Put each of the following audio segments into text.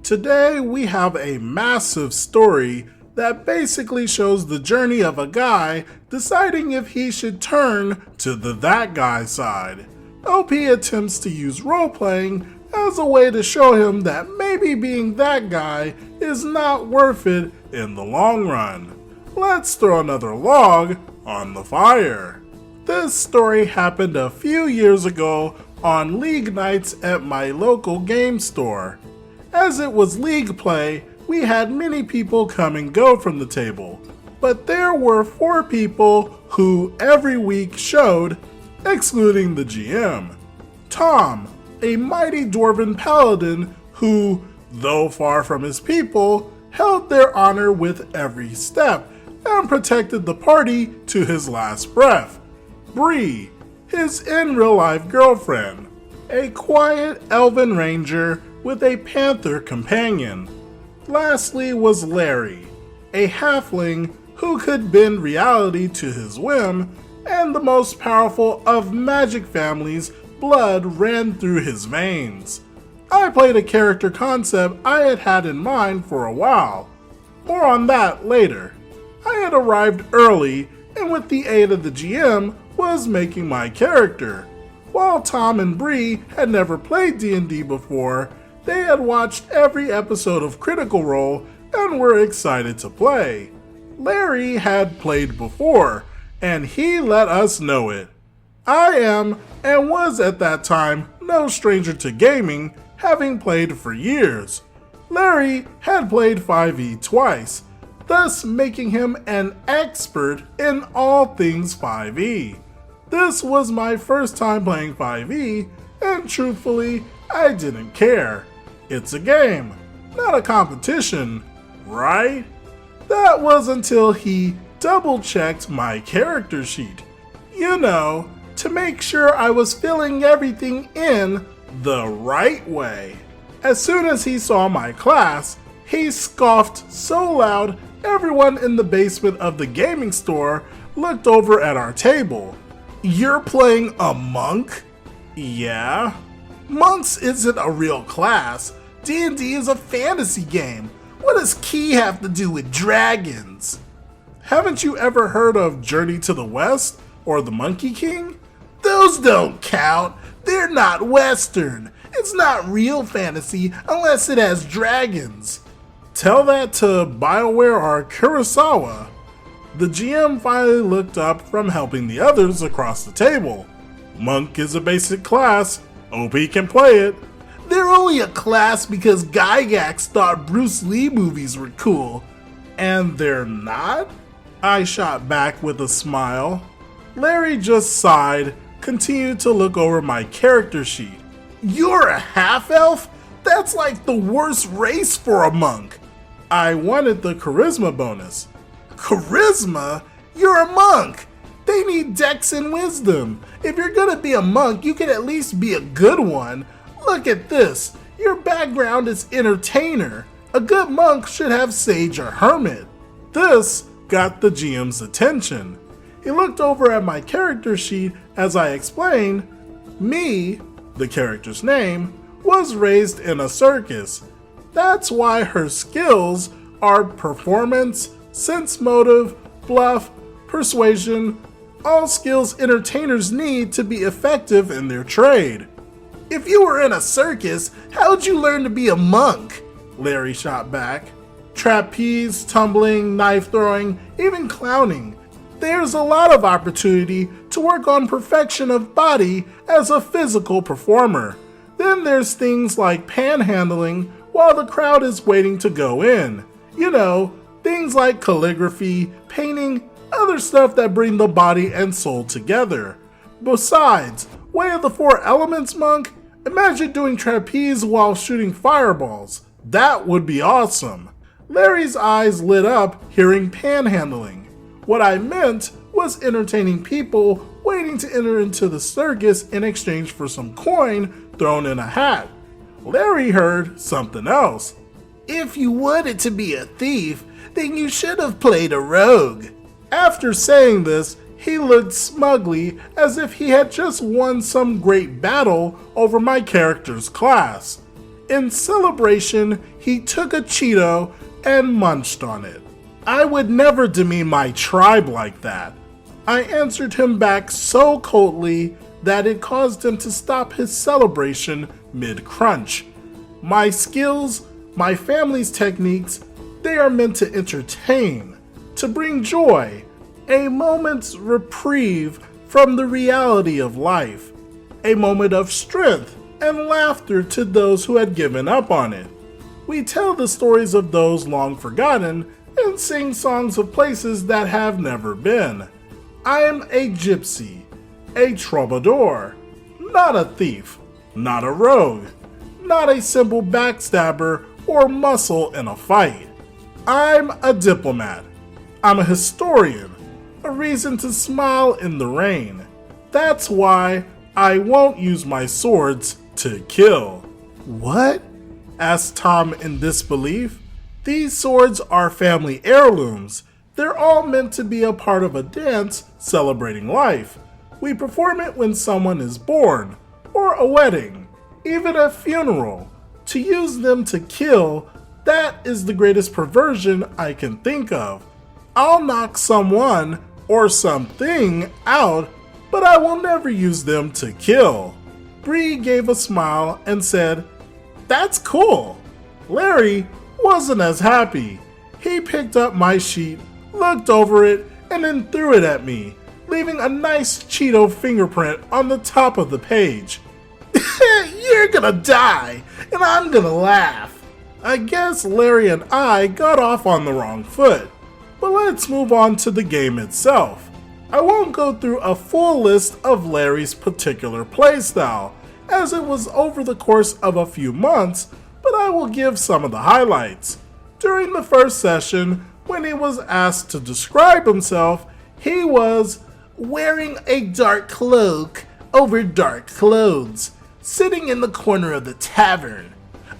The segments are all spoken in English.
Today we have a massive story that basically shows the journey of a guy deciding if he should turn to the that guy side. OP attempts to use role-playing as a way to show him that maybe being that guy is not worth it in the long run. Let's throw another log on the fire. This story happened a few years ago on League nights at my local game store. As it was League play, we had many people come and go from the table, but there were 4 people who every week showed, excluding the GM. Tom, a mighty dwarven paladin who, though far from his people, held their honor with every step and protected the party to his last breath. Bree, his in-real-life girlfriend, a quiet elven ranger with a panther companion. Lastly was Larry, a halfling who could bend reality to his whim, and the most powerful of magic families' blood ran through his veins. I played a character concept I had had in mind for a while. More on that later. I had arrived early and with the aid of the GM was making my character. While Tom and Bree had never played D&D before, they had watched every episode of Critical Role and were excited to play. Larry had played before, and he let us know it. I am, and was at that time, no stranger to gaming, having played for years. Larry had played 5e twice, thus making him an expert in all things 5e. This was my first time playing 5e, and truthfully, I didn't care. It's a game, not a competition, right? That was until he double-checked my character sheet. You know, to make sure I was filling everything in the right way. As soon as he saw my class, he scoffed so loud everyone in the basement of the gaming store looked over at our table. "You're playing a monk?" "Yeah." "Monks isn't a real class. D&D is a fantasy game. What does Key have to do with dragons?" "Haven't you ever heard of Journey to the West or the Monkey King?" "Those don't count. They're not Western. It's not real fantasy unless it has dragons." "Tell that to BioWare or Kurosawa." The GM finally looked up from helping the others across the table. "Monk is a basic class. OP can play it." "They're only a class because Gygax thought Bruce Lee movies were cool." "And they're not?" I shot back with a smile. Larry just sighed, continued to look over my character sheet. "You're a half-elf? That's like the worst race for a monk." I wanted the charisma bonus. "Charisma? You're a monk! They need dex and wisdom. If you're gonna be a monk, you can at least be a good one. Look at this. Your background is entertainer. A good monk should have sage or hermit." This got the GM's attention. He looked over at my character sheet as I explained, me, the character's name, was raised in a circus. That's why her skills are performance, sense motive, bluff, persuasion, all skills entertainers need to be effective in their trade. "If you were in a circus, how'd you learn to be a monk?" Larry shot back. "Trapeze, tumbling, knife throwing, even clowning. There's a lot of opportunity to work on perfection of body as a physical performer. Then there's things like panhandling while the crowd is waiting to go in. You know, things like calligraphy, painting, other stuff that bring the body and soul together. Besides, Way of the Four Elements monk? Imagine doing trapeze while shooting fireballs. That would be awesome." Larry's eyes lit up hearing panhandling. What I meant was entertaining people waiting to enter into the circus in exchange for some coin thrown in a hat. Larry heard something else. "If you wanted to be a thief, then you should have played a rogue." After saying this, he looked smugly as if he had just won some great battle over my character's class. In celebration, he took a Cheeto and munched on it. I would never demean my tribe like that. I answered him back so coldly that it caused him to stop his celebration mid-crunch. My skills, my family's techniques, they are meant to entertain, to bring joy, a moment's reprieve from the reality of life, a moment of strength and laughter to those who had given up on it. We tell the stories of those long forgotten and sing songs of places that have never been. I am a gypsy, a troubadour, not a thief, not a rogue, not a simple backstabber or muscle in a fight. I'm a diplomat. I'm a historian, a reason to smile in the rain. That's why I won't use my swords to kill. What? Asked Tom in disbelief. These swords are family heirlooms. They're all meant to be a part of a dance celebrating life. We perform it when someone is born, or a wedding, even a funeral. To use them to kill, that is the greatest perversion I can think of. I'll knock someone or something out, but I will never use them to kill. Bree gave a smile and said, "That's cool." Larry wasn't as happy. He picked up my sheet, looked over it, and then threw it at me, leaving a nice Cheeto fingerprint on the top of the page. "You're gonna die, and I'm gonna laugh." I guess Larry and I got off on the wrong foot, but let's move on to the game itself. I won't go through a full list of Larry's particular playstyle, as it was over the course of a few months, but I will give some of the highlights. During the first session, when he was asked to describe himself, he was wearing a dark cloak over dark clothes, sitting in the corner of the tavern,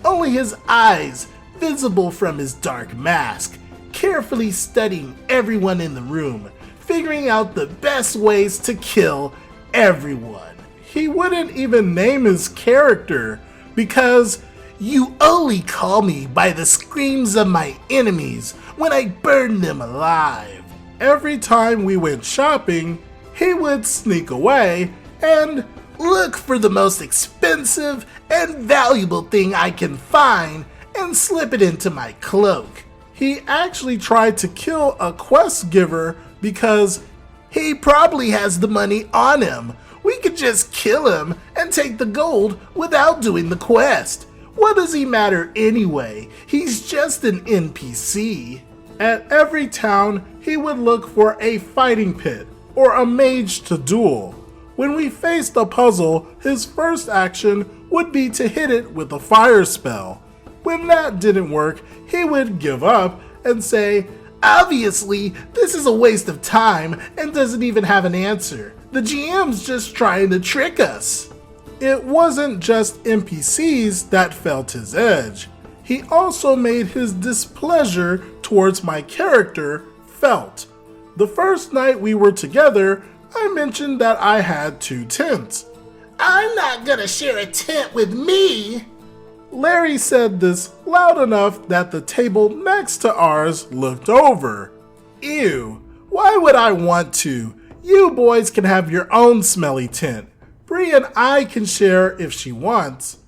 only his eyes visible from his dark mask, carefully studying everyone in the room, figuring out the best ways to kill everyone. He wouldn't even name his character because "you only call me by the screams of my enemies when I burn them alive." Every time we went shopping, he would sneak away and look for the most expensive and valuable thing I can find and slip it into my cloak. He actually tried to kill a quest giver because he probably has the money on him. We could just kill him and take the gold without doing the quest. What does he matter anyway? He's just an NPC. At every town, he would look for a fighting pit or a mage to duel. When we faced a puzzle, his first action would be to hit it with a fire spell. When that didn't work, he would give up and say, "Obviously, this is a waste of time and doesn't even have an answer. The GM's just trying to trick us." It wasn't just NPCs that felt his edge. He also made his displeasure towards my character felt. The first night we were together, I mentioned that I had 2 tents. "I'm not gonna share a tent with me." Larry said this loud enough that the table next to ours looked over. "Ew, why would I want to? You boys can have your own smelly tent. Bree and I can share if she wants."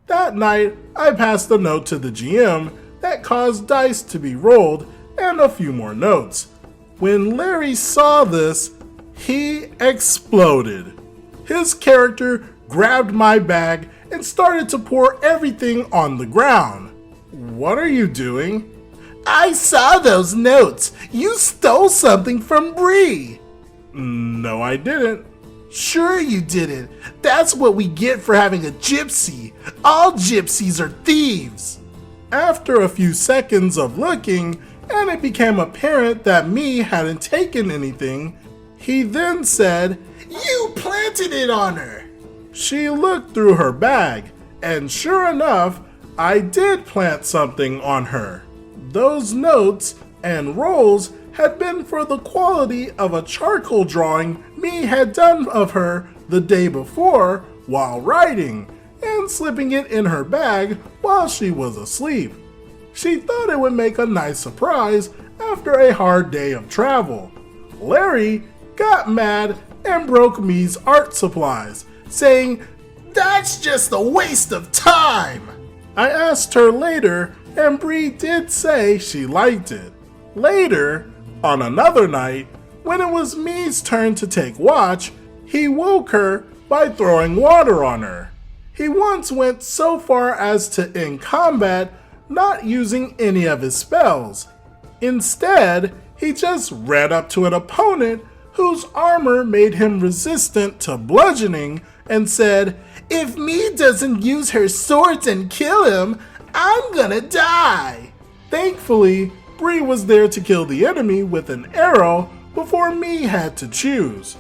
That night, I passed a note to the GM that caused dice to be rolled and a few more notes. When Larry saw this, he exploded. His character grabbed my bag and started to pour everything on the ground. "What are you doing?" "I saw those notes. You stole something from Bree." "No, I didn't." "Sure you didn't. That's what we get for having a gypsy. All gypsies are thieves." After a few seconds of looking, and it became apparent that me hadn't taken anything, he then said, "You planted it on her." She looked through her bag, and sure enough, I did plant something on her. Those notes and rolls had been for the quality of a charcoal drawing me had done of her the day before while writing, and slipping it in her bag while she was asleep. She thought it would make a nice surprise after a hard day of travel. Larry got mad and broke Me's art supplies, saying, "That's just a waste of time." I asked her later, and Bree did say she liked it. Later, on another night, when it was Me's turn to take watch, he woke her by throwing water on her. He once went so far as to end combat not using any of his spells. Instead, he just ran up to an opponent whose armor made him resistant to bludgeoning and said, "If Me doesn't use her swords and kill him, I'm gonna die." Thankfully, Bree was there to kill the enemy with an arrow before Me had to choose.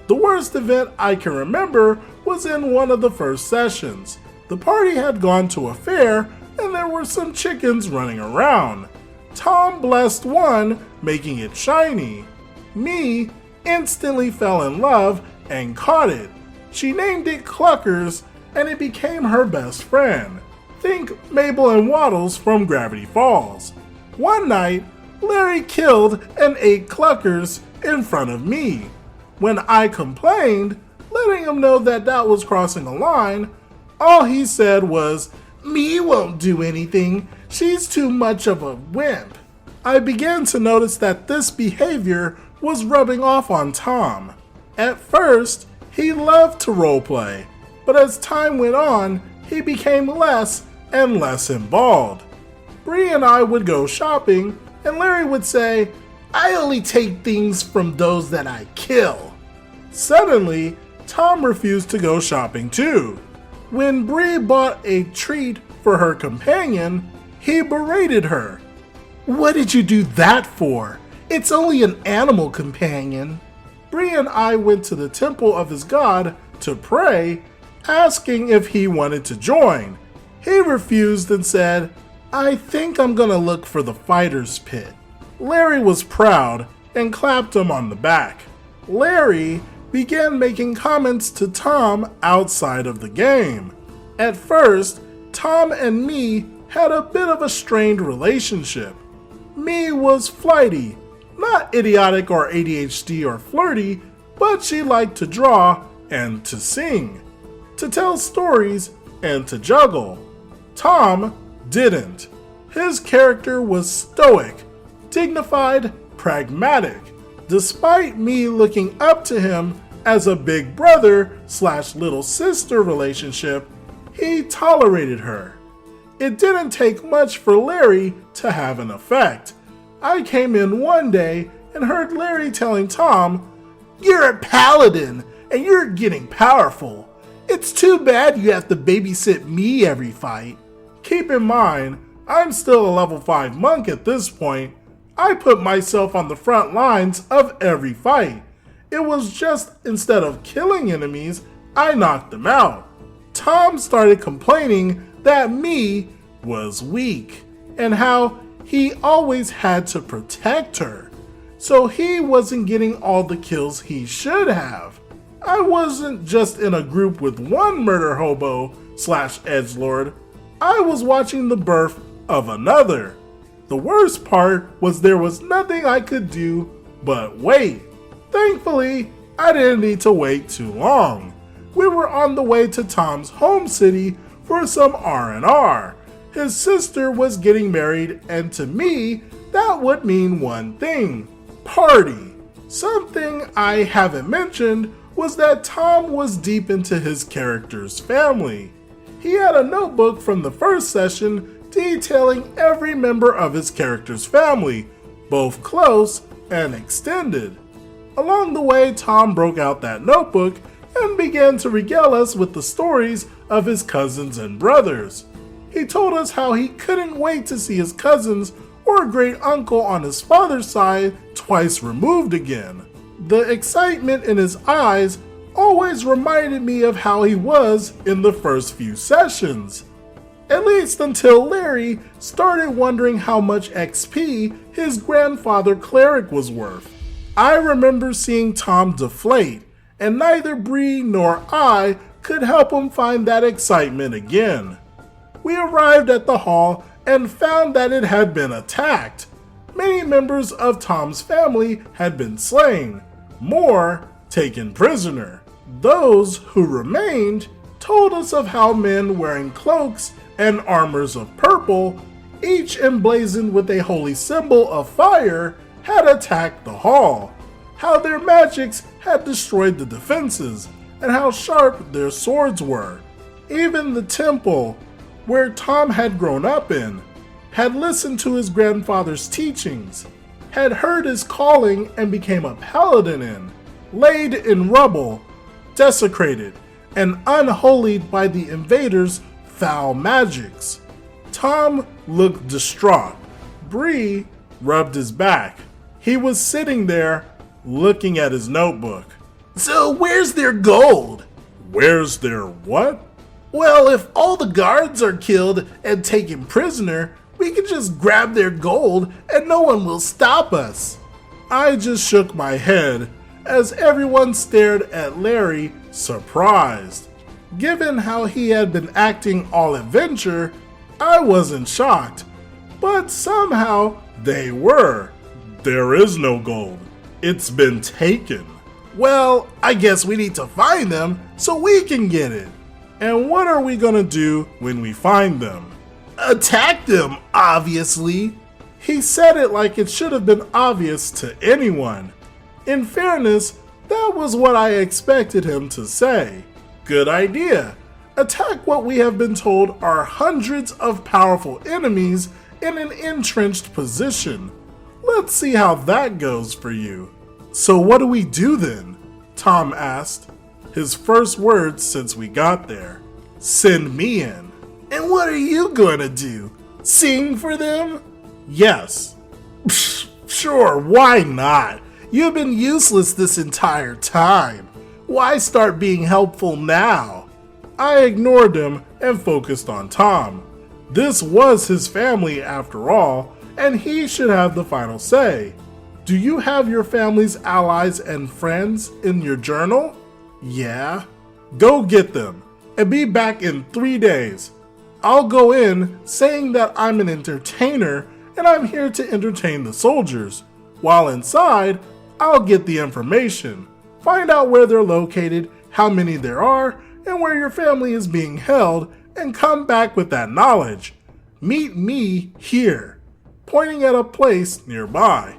The worst event I can remember was in one of the first sessions. The party had gone to a fair and there were some chickens running around. Tom blessed one, making it shiny. Me instantly fell in love and caught it. She named it Cluckers and it became her best friend. Think Mabel and Waddles from Gravity Falls. One night, Larry killed and ate Cluckers in front of me. When I complained, letting him know that that was crossing a line, all he said was, "Me won't do anything. She's too much of a wimp." I began to notice that this behavior was rubbing off on Tom. At first, he loved to roleplay, but as time went on, he became less and less involved. Bree and I would go shopping, and Larry would say, "I only take things from those that I kill." Suddenly, Tom refused to go shopping too. When Bree bought a treat for her companion, he berated her. "What did you do that for? It's only an animal companion." Bree and I went to the temple of his god to pray, asking if he wanted to join. He refused and said, "I think I'm gonna look for the fighter's pit." Larry was proud and clapped him on the back. Larry began making comments to Tom outside of the game. At first, Tom and Me had a bit of a strained relationship. Me was flighty, not idiotic or ADHD or flirty, but she liked to draw and to sing, to tell stories and to juggle. Tom didn't. His character was stoic, dignified, pragmatic. Despite me looking up to him as a big brother / little sister relationship, he tolerated her. It didn't take much for Larry to have an effect. I came in one day and heard Larry telling Tom, "You're a paladin and you're getting powerful. It's too bad you have to babysit me every fight." Keep in mind, I'm still a level 5 monk at this point. I put myself on the front lines of every fight. It was just instead of killing enemies, I knocked them out. Tom started complaining that Me was weak and how he always had to protect her, so he wasn't getting all the kills he should have. I wasn't just in a group with one murder hobo / edgelord. I was watching the birth of another. The worst part was there was nothing I could do but wait. Thankfully, I didn't need to wait too long. We were on the way to Tom's home city for some R&R. His sister was getting married, and to me, that would mean one thing: party. Something I haven't mentioned was that Tom was deep into his character's family. He had a notebook from the first session detailing every member of his character's family, both close and extended. Along the way, Tom broke out that notebook and began to regale us with the stories of his cousins and brothers. He told us how he couldn't wait to see his cousins or great uncle on his father's side twice removed again. The excitement in his eyes always reminded me of how he was in the first few sessions. At least until Larry started wondering how much XP his grandfather cleric was worth. I remember seeing Tom deflate, and neither Bree nor I could help him find that excitement again. We arrived at the hall and found that it had been attacked. Many members of Tom's family had been slain, more taken prisoner. Those who remained told us of how men wearing cloaks and armors of purple, each emblazoned with a holy symbol of fire, had attacked the hall, how their magics had destroyed the defenses, and how sharp their swords were. Even the temple, where Tom had grown up in, had listened to his grandfather's teachings, had heard his calling and became a paladin in, laid in rubble, desecrated, and unholied by the invaders' foul magics. Tom looked distraught. Bree rubbed his back. He was sitting there, looking at his notebook. So where's their gold? Where's their what? Well, if all the guards are killed and taken prisoner, we can just grab their gold and no one will stop us. I just shook my head as everyone stared at Larry, surprised. Given how he had been acting all adventure, I wasn't shocked, but somehow they were. There is no gold. It's been taken. Well, I guess we need to find them so we can get it. And what are we gonna do when we find them? Attack them, obviously. He said it like it should have been obvious to anyone. In fairness, that was what I expected him to say. Good idea. Attack what we have been told are hundreds of powerful enemies in an entrenched position. Let's see how that goes for you. So what do we do then? Tom asked, his first words since we got there. Send me in. And what are you gonna do? Sing for them? Yes. Sure, why not? You've been useless this entire time. Why start being helpful now? I ignored him and focused on Tom. This was his family after all, and he should have the final say. Do you have your family's allies and friends in your journal? Yeah. Go get them and be back in 3 days. I'll go in saying that I'm an entertainer and I'm here to entertain the soldiers. While inside, I'll get the information, find out where they're located, how many there are, and where your family is being held, and come back with that knowledge. Meet me here, pointing at a place nearby.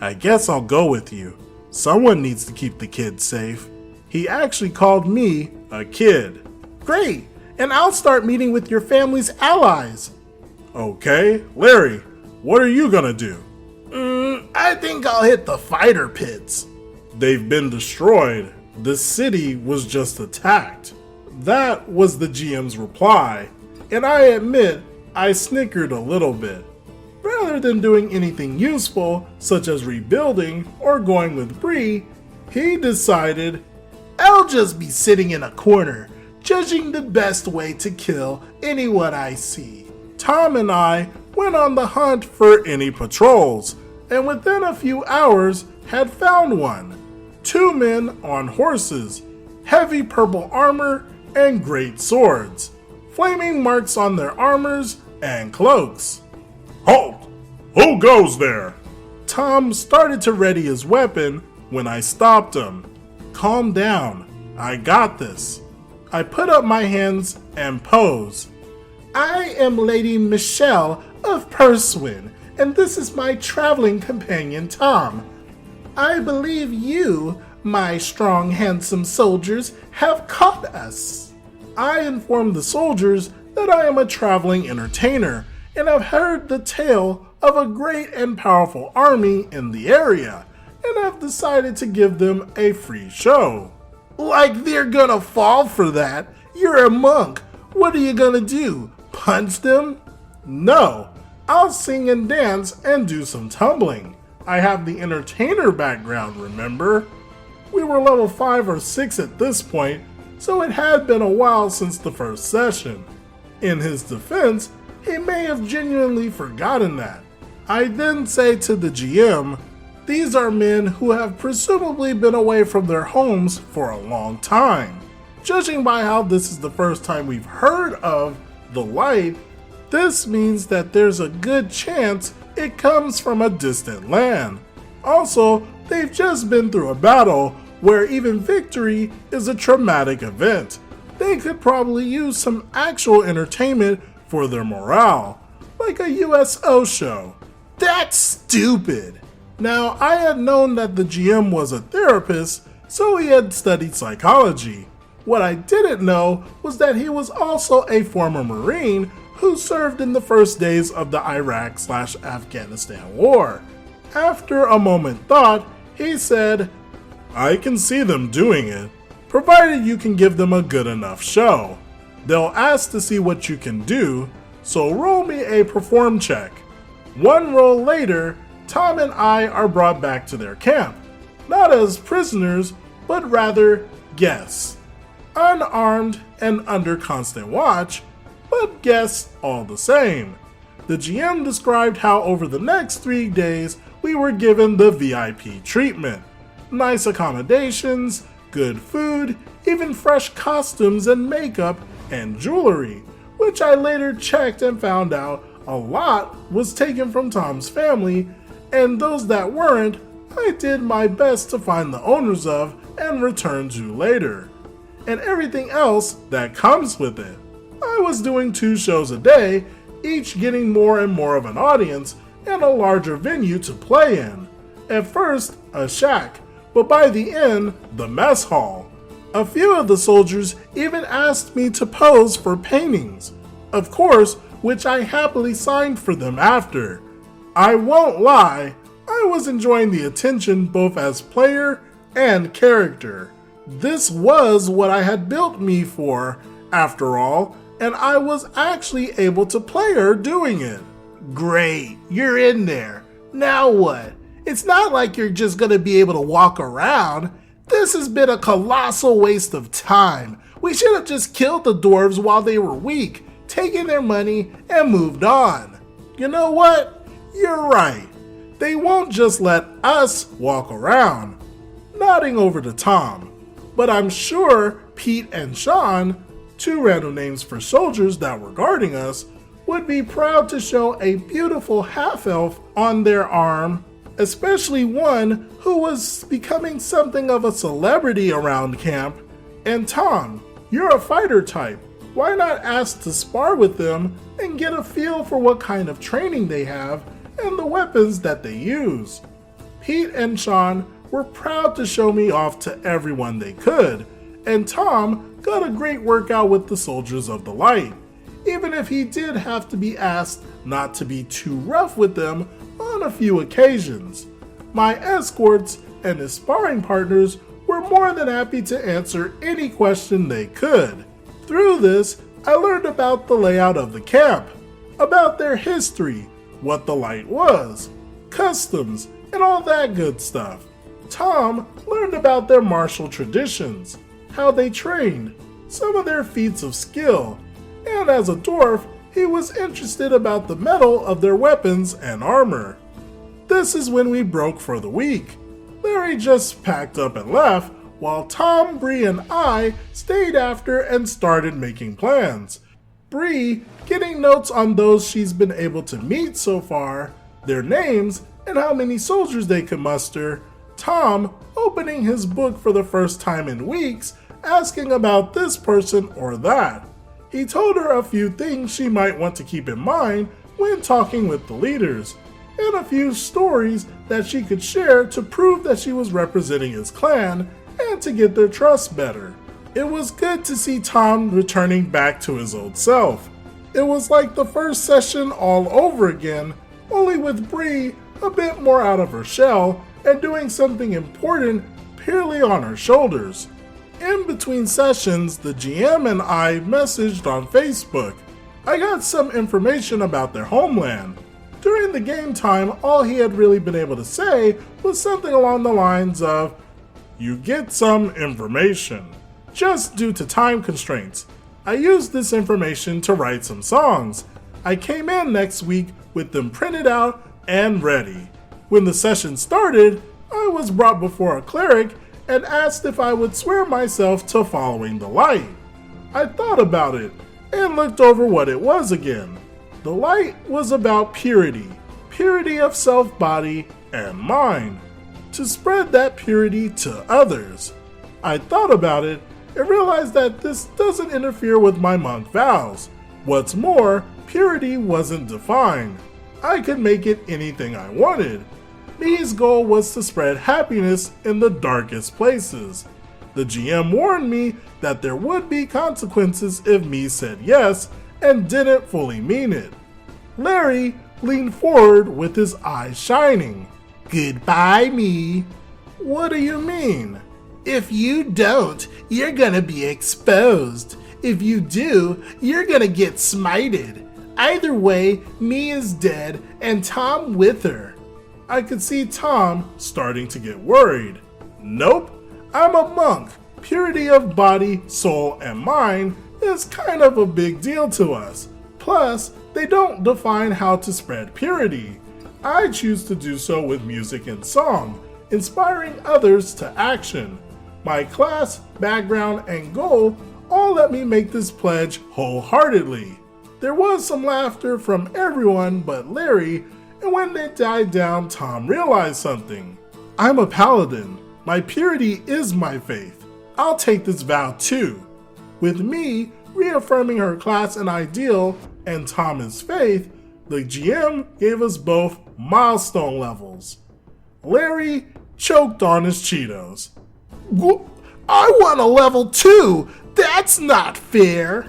I guess I'll go with you. Someone needs to keep the kids safe. He actually called me a kid. Great, and I'll start meeting with your family's allies. Okay, Larry, what are you gonna do? I think I'll hit the fighter pits. They've been destroyed. The city was just attacked. That was the GM's reply, and I admit I snickered a little bit. Rather than doing anything useful, such as rebuilding or going with Bree, he decided, I'll just be sitting in a corner, judging the best way to kill anyone I see. Tom and I went on the hunt for any patrols, and within a few hours had found one. 2 men on horses, heavy purple armor, and great swords, flaming marks on their armors and cloaks. Halt! Who goes there? Tom started to ready his weapon when I stopped him. Calm down, I got this. I put up my hands and pose. I am Lady Michelle of Purswin, and this is my traveling companion Tom. I believe you, my strong, handsome soldiers, have caught us. I informed the soldiers that I am a traveling entertainer, and have heard the tale of a great and powerful army in the area, and have decided to give them a free show. Like they're gonna fall for that? You're a monk. What are you gonna do? Punch them? No, I'll sing and dance and do some tumbling. I have the entertainer background, remember? We were level 5 or 6 at this point, so it had been a while since the first session. In his defense, he may have genuinely forgotten that. I then say to the GM, these are men who have presumably been away from their homes for a long time. Judging by how this is the first time we've heard of the light, this means that there's a good chance it comes from a distant land. Also, they've just been through a battle where even victory is a traumatic event. They could probably use some actual entertainment for their morale, like a USO show. That's stupid! Now, I had known that the GM was a therapist, so he had studied psychology. What I didn't know was that he was also a former Marine who served in the first days of the Iraq/Afghanistan war. After a moment thought, he said, "I can see them doing it, provided you can give them a good enough show. They'll ask to see what you can do, so roll me a perform check." One roll later, Tom and I are brought back to their camp, not as prisoners, but rather guests. Unarmed and under constant watch, but guests all the same. The GM described how over the next 3 days we were given the VIP treatment. Nice accommodations, good food, even fresh costumes and makeup and jewelry, which I later checked and found out a lot was taken from Tom's family, and those that weren't, I did my best to find the owners of and return to later. And everything else that comes with it. I was doing 2 shows a day, each getting more and more of an audience and a larger venue to play in. At first, a shack, but by the end, the mess hall. A few of the soldiers even asked me to pose for paintings, of course, which I happily signed for them after. I won't lie, I was enjoying the attention both as player and character. This was what I had built me for, after all, and I was actually able to play her doing it. Great, you're in there. Now what? It's not like you're just gonna be able to walk around. This has been a colossal waste of time. We should have just killed the dwarves while they were weak, taken their money, and moved on. You know what? You're right. They won't just let us walk around. Nodding over to Tom. But I'm sure Pete and Sean, 2 random names for soldiers that were guarding us, would be proud to show a beautiful half-elf on their arm, especially one who was becoming something of a celebrity around camp. And Tom, you're a fighter type. Why not ask to spar with them and get a feel for what kind of training they have and the weapons that they use? Pete and Sean were proud to show me off to everyone they could, and Tom got a great workout with the soldiers of the light, even if he did have to be asked not to be too rough with them on a few occasions. My escorts and his sparring partners were more than happy to answer any question they could. Through this, I learned about the layout of the camp, about their history, what the light was, customs, and all that good stuff. Tom learned about their martial traditions, how they trained, some of their feats of skill, and as a dwarf, he was interested about the metal of their weapons and armor. This is when we broke for the week. Larry just packed up and left, while Tom, Bree, and I stayed after and started making plans. Bree getting notes on those she's been able to meet so far, their names, and how many soldiers they could muster. Tom opening his book for the first time in weeks, asking about this person or that. He told her a few things she might want to keep in mind when talking with the leaders, and a few stories that she could share to prove that she was representing his clan and to get their trust better. It was good to see Tom returning back to his old self. It was like the first session all over again, only with Bree a bit more out of her shell and doing something important purely on her shoulders. In between sessions, the GM and I messaged on Facebook. I got some information about their homeland. During the game time, all he had really been able to say was something along the lines of, "You get some information." Just due to time constraints, I used this information to write some songs. I came in next week with them printed out and ready. When the session started, I was brought before a cleric and asked if I would swear myself to following the light. I thought about it and looked over what it was again. The light was about purity, purity of self, body, and mind, to spread that purity to others. I thought about it and realized that this doesn't interfere with my monk vows. What's more, purity wasn't defined. I could make it anything I wanted. Me's goal was to spread happiness in the darkest places. The GM warned me that there would be consequences if me said yes and didn't fully mean it. Larry leaned forward with his eyes shining. Goodbye, me. What do you mean? If you don't, you're gonna be exposed. If you do, you're gonna get smited. Either way, me is dead and Tom with her. I could see Tom starting to get worried. Nope, I'm a monk. Purity of body, soul, and mind is kind of a big deal to us. Plus, they don't define how to spread purity. I choose to do so with music and song, inspiring others to action. My class, background, and goal all let me make this pledge wholeheartedly. There was some laughter from everyone but Larry, and when they died down, Tom realized something. I'm a paladin. My purity is my faith. I'll take this vow too. With me reaffirming her class and ideal, and Tom's faith, the GM gave us both milestone levels. Larry choked on his Cheetos. I want a level 2! That's not fair!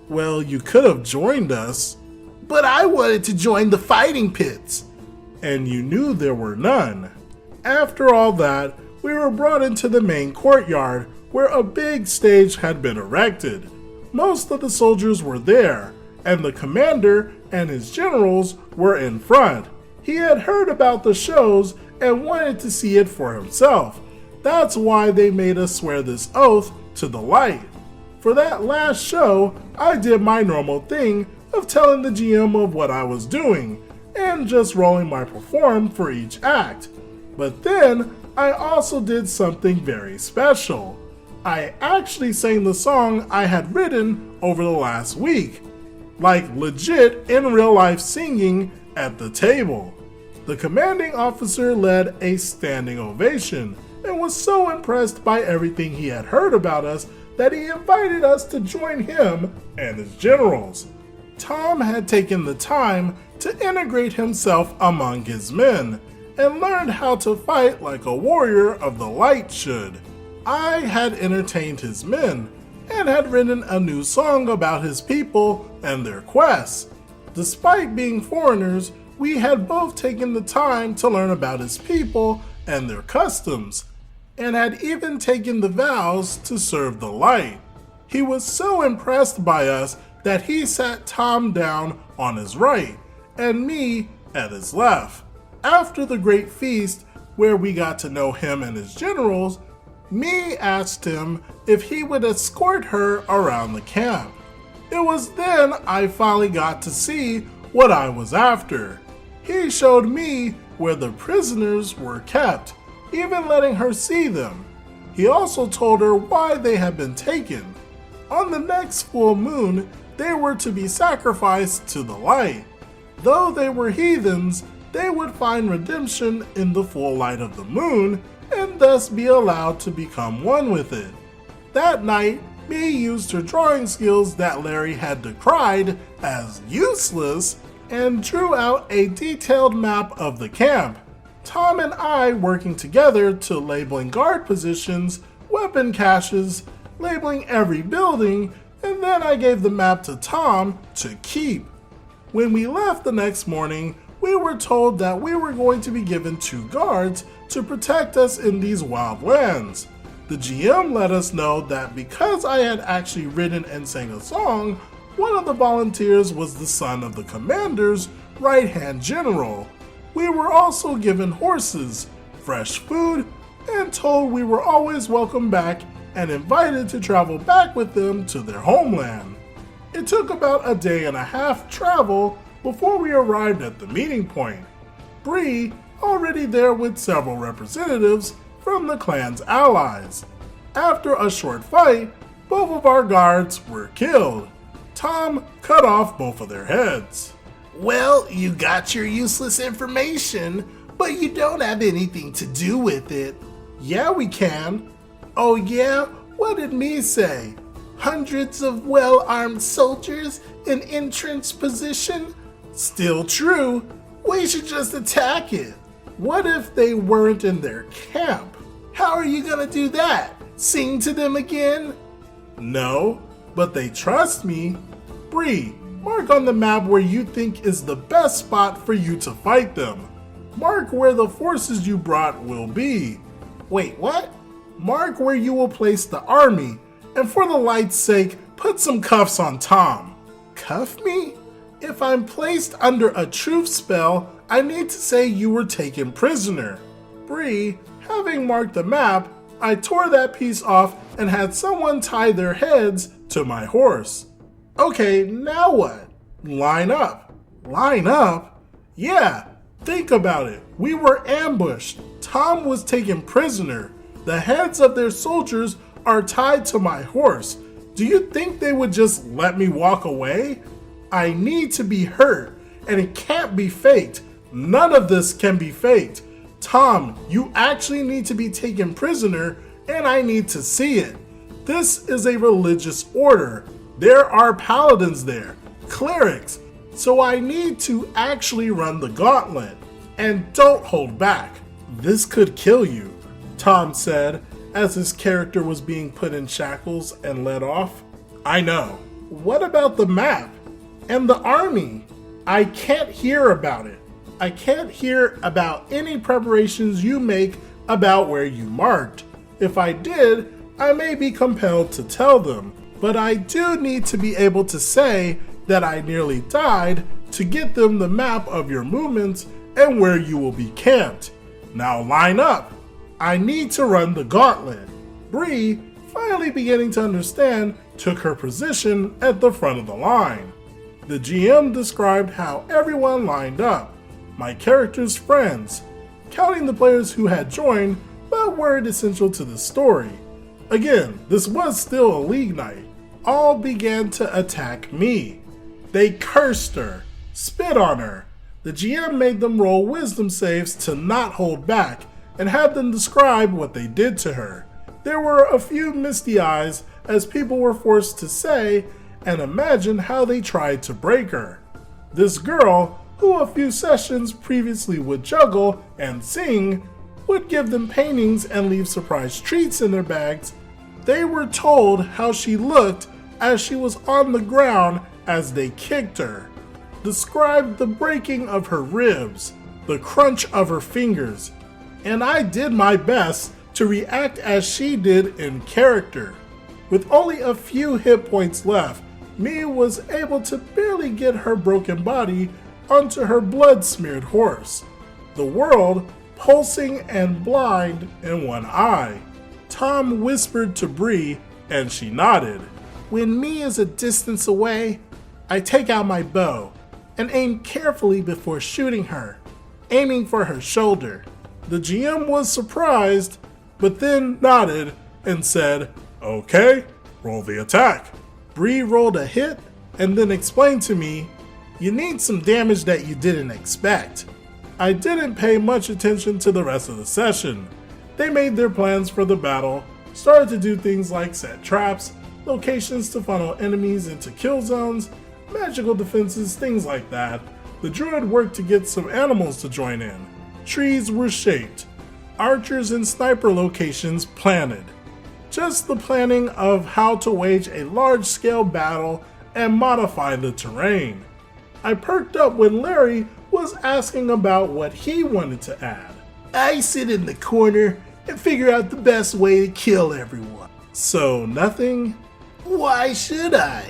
Well, you could have joined us. But I wanted to join the fighting pits. And you knew there were none. After all that, we were brought into the main courtyard where a big stage had been erected. Most of the soldiers were there, and the commander and his generals were in front. He had heard about the shows and wanted to see it for himself. That's why they made us swear this oath to the light. For that last show, I did my normal thing of telling the GM of what I was doing, and just rolling my perform for each act. But then, I also did something very special. I actually sang the song I had written over the last week, like legit in real life singing at the table. The commanding officer led a standing ovation and was so impressed by everything he had heard about us that he invited us to join him and his generals. Tom had taken the time to integrate himself among his men and learned how to fight like a warrior of the light should. I had entertained his men and had written a new song about his people and their quests. Despite being foreigners, we had both taken the time to learn about his people and their customs, and had even taken the vows to serve the light. He was so impressed by us that he sat Tom down on his right and me at his left. After the great feast, where we got to know him and his generals, me asked him if he would escort her around the camp. It was then I finally got to see what I was after. He showed me where the prisoners were kept, even letting her see them. He also told her why they had been taken. On the next full moon, they were to be sacrificed to the light. Though they were heathens, they would find redemption in the full light of the moon and thus be allowed to become one with it. That night, me used her drawing skills that Larry had decried as useless and drew out a detailed map of the camp. Tom and I working together to labeling guard positions, weapon caches, labeling every building, and then I gave the map to Tom to keep. When we left the next morning, we were told that we were going to be given 2 guards to protect us in these wild lands. The GM let us know that because I had actually written and sang a song, one of the volunteers was the son of the commander's right-hand general. We were also given horses, fresh food, and told we were always welcome back and invited to travel back with them to their homeland. It took about a day and a half travel before we arrived at the meeting point. Bree, already there with several representatives, from the clan's allies. After a short fight, both of our guards were killed. Tom cut off both of their heads. Well, you got your useless information, but you don't have anything to do with it. Yeah, we can. Oh yeah? What did me say? Hundreds of well-armed soldiers in entrance position? Still true. We should just attack it. What if they weren't in their camp? How are you gonna do that? Sing to them again? No, but they trust me. Bree, mark on the map where you think is the best spot for you to fight them. Mark where the forces you brought will be. Wait, what? Mark where you will place the army, and for the light's sake, put some cuffs on Tom. Cuff me? If I'm placed under a truth spell, I need to say you were taken prisoner. Bree, having marked the map, I tore that piece off and had someone tie their heads to my horse. Okay, now what? Line up. Line up? Yeah, think about it. We were ambushed. Tom was taken prisoner. The heads of their soldiers are tied to my horse. Do you think they would just let me walk away? I need to be hurt, and it can't be faked. None of this can be faked. Tom, you actually need to be taken prisoner, and I need to see it. This is a religious order. There are paladins there, clerics, so I need to actually run the gauntlet. And don't hold back. This could kill you, Tom said as his character was being put in shackles and led off. I know. What about the map? And the army? I can't hear about it. I can't hear about any preparations you make about where you marked. If I did, I may be compelled to tell them, but I do need to be able to say that I nearly died to get them the map of your movements and where you will be camped. Now line up. I need to run the gauntlet. Bree, finally beginning to understand, took her position at the front of the line. The GM described how everyone lined up, my character's friends, counting the players who had joined but weren't essential to the story. Again, this was still a league night. All began to attack me. They cursed her, spit on her. The GM made them roll wisdom saves to not hold back and had them describe what they did to her. There were a few misty eyes as people were forced to say and imagine how they tried to break her. This girl, who a few sessions previously would juggle and sing, would give them paintings and leave surprise treats in their bags. They were told how she looked as she was on the ground as they kicked her, described the breaking of her ribs, the crunch of her fingers, and I did my best to react as she did in character. With only a few hit points left, Mia was able to barely get her broken body onto her blood-smeared horse, the world pulsing and blind in one eye. Tom whispered to Bree, and she nodded. When Mia is a distance away, I take out my bow and aim carefully before shooting her, aiming for her shoulder. The GM was surprised, but then nodded and said, "Okay, roll the attack." Bree rolled a hit and then explained to me, "You need some damage that you didn't expect." I didn't pay much attention to the rest of the session. They made their plans for the battle, started to do things like set traps, locations to funnel enemies into kill zones, magical defenses, things like that. The druid worked to get some animals to join in. Trees were shaped. Archers and sniper locations planted. Just the planning of how to wage a large-scale battle and modify the terrain. I perked up when Larry was asking about what he wanted to add. I sit in the corner and figure out the best way to kill everyone. So nothing? Why should I?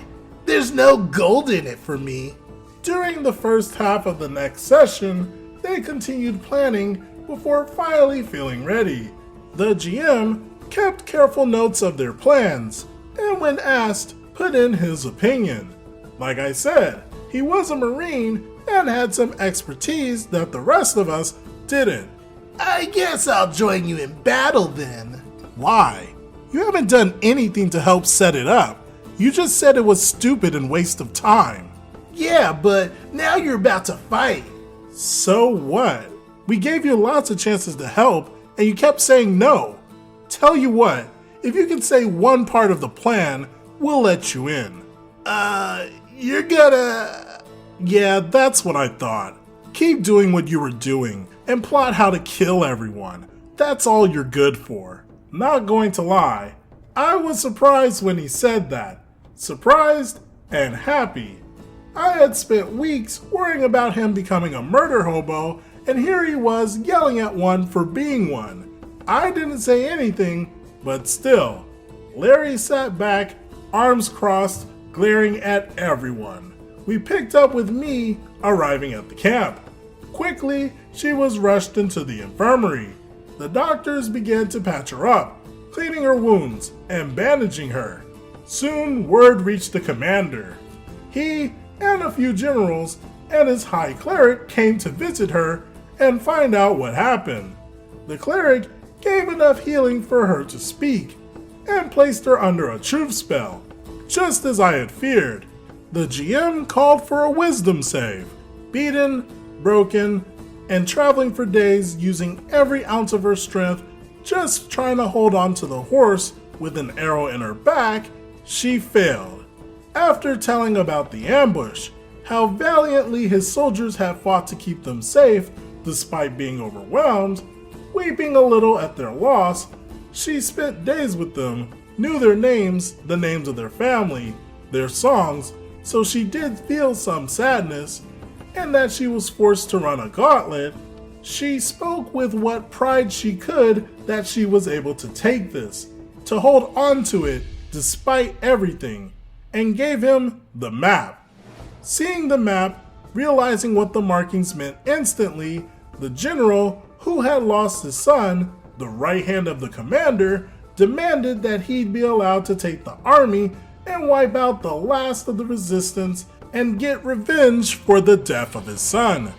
There's no gold in it for me. During the first half of the next session, they continued planning before finally feeling ready. The GM kept careful notes of their plans, and when asked, put in his opinion. Like I said, he was a Marine and had some expertise that the rest of us didn't. I guess I'll join you in battle then. Why? You haven't done anything to help set it up. You just said it was stupid and waste of time. Yeah, but now you're about to fight. So what? We gave you lots of chances to help, and you kept saying no. Tell you what, if you can say one part of the plan, we'll let you in. You're gonna... Yeah, that's what I thought. Keep doing what you were doing, and plot how to kill everyone. That's all you're good for. Not going to lie, I was surprised when he said that. Surprised and happy. I had spent weeks worrying about him becoming a murder hobo, and here he was yelling at one for being one. I didn't say anything, but still. Larry sat back, arms crossed, glaring at everyone. We picked up with me arriving at the camp. Quickly, she was rushed into the infirmary. The doctors began to patch her up, cleaning her wounds and bandaging her. Soon, word reached the commander. He and a few generals and his high cleric came to visit her and find out what happened. The cleric gave enough healing for her to speak and placed her under a truth spell, just as I had feared. The GM called for a wisdom save. Beaten, broken, and traveling for days using every ounce of her strength, just trying to hold on to the horse with an arrow in her back, she failed. After telling about the ambush, how valiantly his soldiers had fought to keep them safe despite being overwhelmed, weeping a little at their loss, she spent days with them, knew their names, the names of their family, their songs, so she did feel some sadness, and that she was forced to run a gauntlet. She spoke with what pride she could that she was able to take this, to hold on to it despite everything, and gave him the map. Seeing the map, realizing what the markings meant instantly, the general, who had lost his son, the right hand of the commander, demanded that he'd be allowed to take the army and wipe out the last of the resistance and get revenge for the death of his son.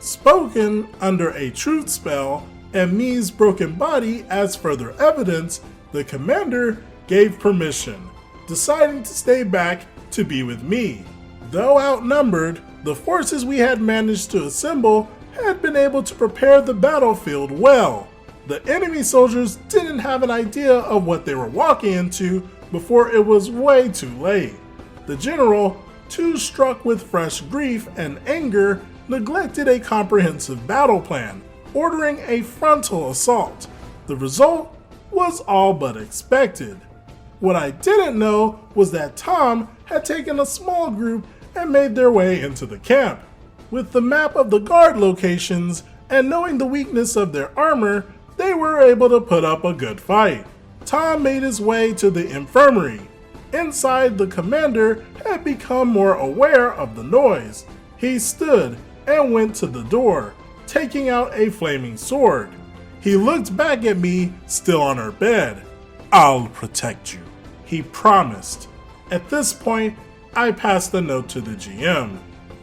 Spoken under a truth spell and Me's broken body as further evidence, the commander gave permission, deciding to stay back to be with me. Though outnumbered, the forces we had managed to assemble had been able to prepare the battlefield well. The enemy soldiers didn't have an idea of what they were walking into before it was way too late. The general, too struck with fresh grief and anger, neglected a comprehensive battle plan, ordering a frontal assault. The result was all but expected. What I didn't know was that Tom had taken a small group and made their way into the camp. With the map of the guard locations and knowing the weakness of their armor, they were able to put up a good fight. Tom made his way to the infirmary. Inside, the commander had become more aware of the noise. He stood and went to the door, taking out a flaming sword. He looked back at me, still on her bed. "I'll protect you," he promised. At this point, I passed the note to the GM.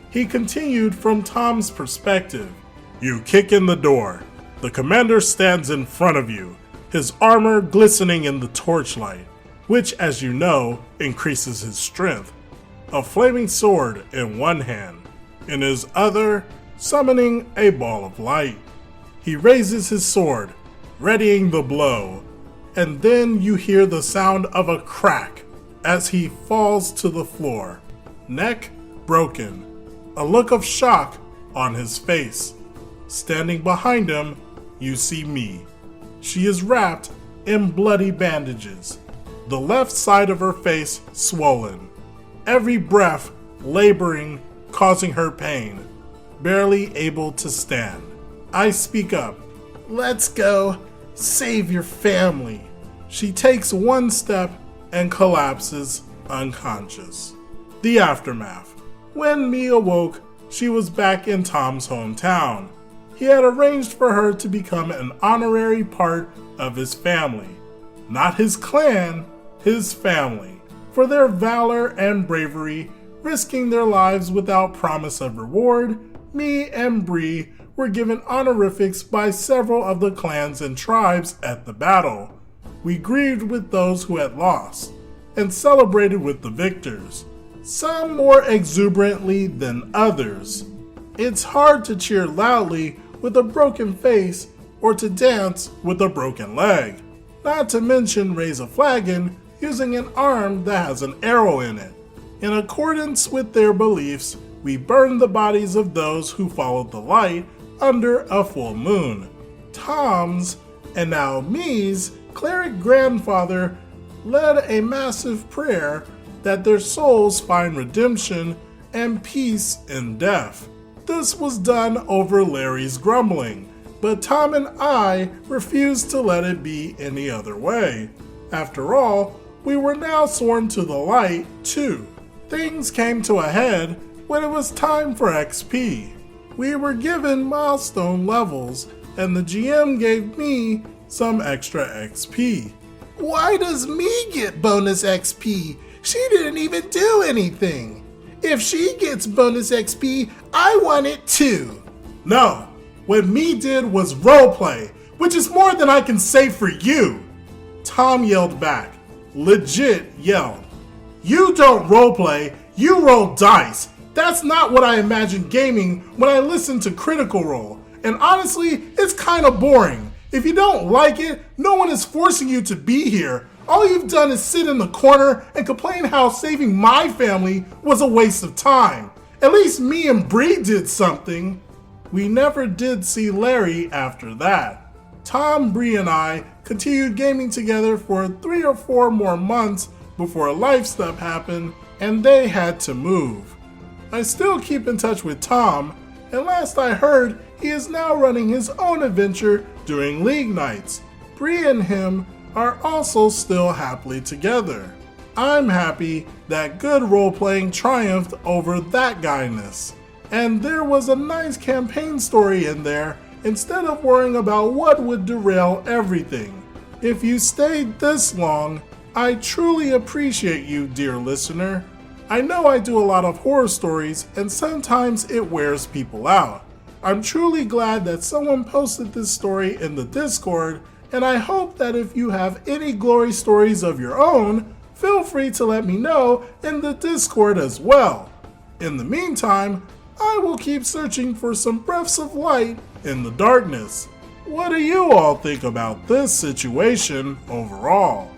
He continued from Tom's perspective. "You kick in the door. The commander stands in front of you, his armor glistening in the torchlight, which, as you know, increases his strength. A flaming sword in one hand, in his other, summoning a ball of light. He raises his sword, readying the blow, and then you hear the sound of a crack as he falls to the floor, neck broken, a look of shock on his face. Standing behind him, you see me. She is wrapped in bloody bandages, the left side of her face swollen, every breath laboring, causing her pain, barely able to stand. I speak up. "Let's go. Save your family." She takes one step and collapses unconscious. The aftermath. When Me awoke, she was back in Tom's hometown. He had arranged for her to become an honorary part of his family. Not his clan, his family. For their valor and bravery, risking their lives without promise of reward, Me and Bree were given honorifics by several of the clans and tribes at the battle. We grieved with those who had lost, and celebrated with the victors, some more exuberantly than others. It's hard to cheer loudly with a broken face or to dance with a broken leg, not to mention raise a flagon using an arm that has an arrow in it. In accordance with their beliefs, we burned the bodies of those who followed the light under a full moon. Tom's, and now me's, cleric grandfather led a massive prayer that their souls find redemption and peace in death. This was done over Larry's grumbling, but Tom and I refused to let it be any other way. After all, we were now sworn to the light, too. Things came to a head when it was time for XP. We were given milestone levels, and the GM gave me some extra XP. Why does me get bonus XP? She didn't even do anything. If she gets bonus XP, I want it too. No, what me did was roleplay, which is more than I can say for you. Tom yelled back, legit yelled. You don't roleplay, you roll dice. That's not what I imagine gaming when I listen to Critical Role. And honestly, it's kind of boring. If you don't like it, no one is forcing you to be here. All you've done is sit in the corner and complain how saving my family was a waste of time. At least me and Bree did something. We never did see Larry after that. Tom, Bree, and I continued gaming together for 3 or 4 more months before a life step happened and they had to move. I still keep in touch with Tom, and last I heard, he is now running his own adventure during League nights. Bree and him are also still happily together. I'm happy that good role-playing triumphed over that guyness, and there was a nice campaign story in there instead of worrying about what would derail everything. If you stayed this long, I truly appreciate you, dear listener. I know I do a lot of horror stories, and sometimes it wears people out. I'm truly glad that someone posted this story in the Discord, and I hope that if you have any glory stories of your own, feel free to let me know in the Discord as well. In the meantime, I will keep searching for some breaths of light in the darkness. What do you all think about this situation overall?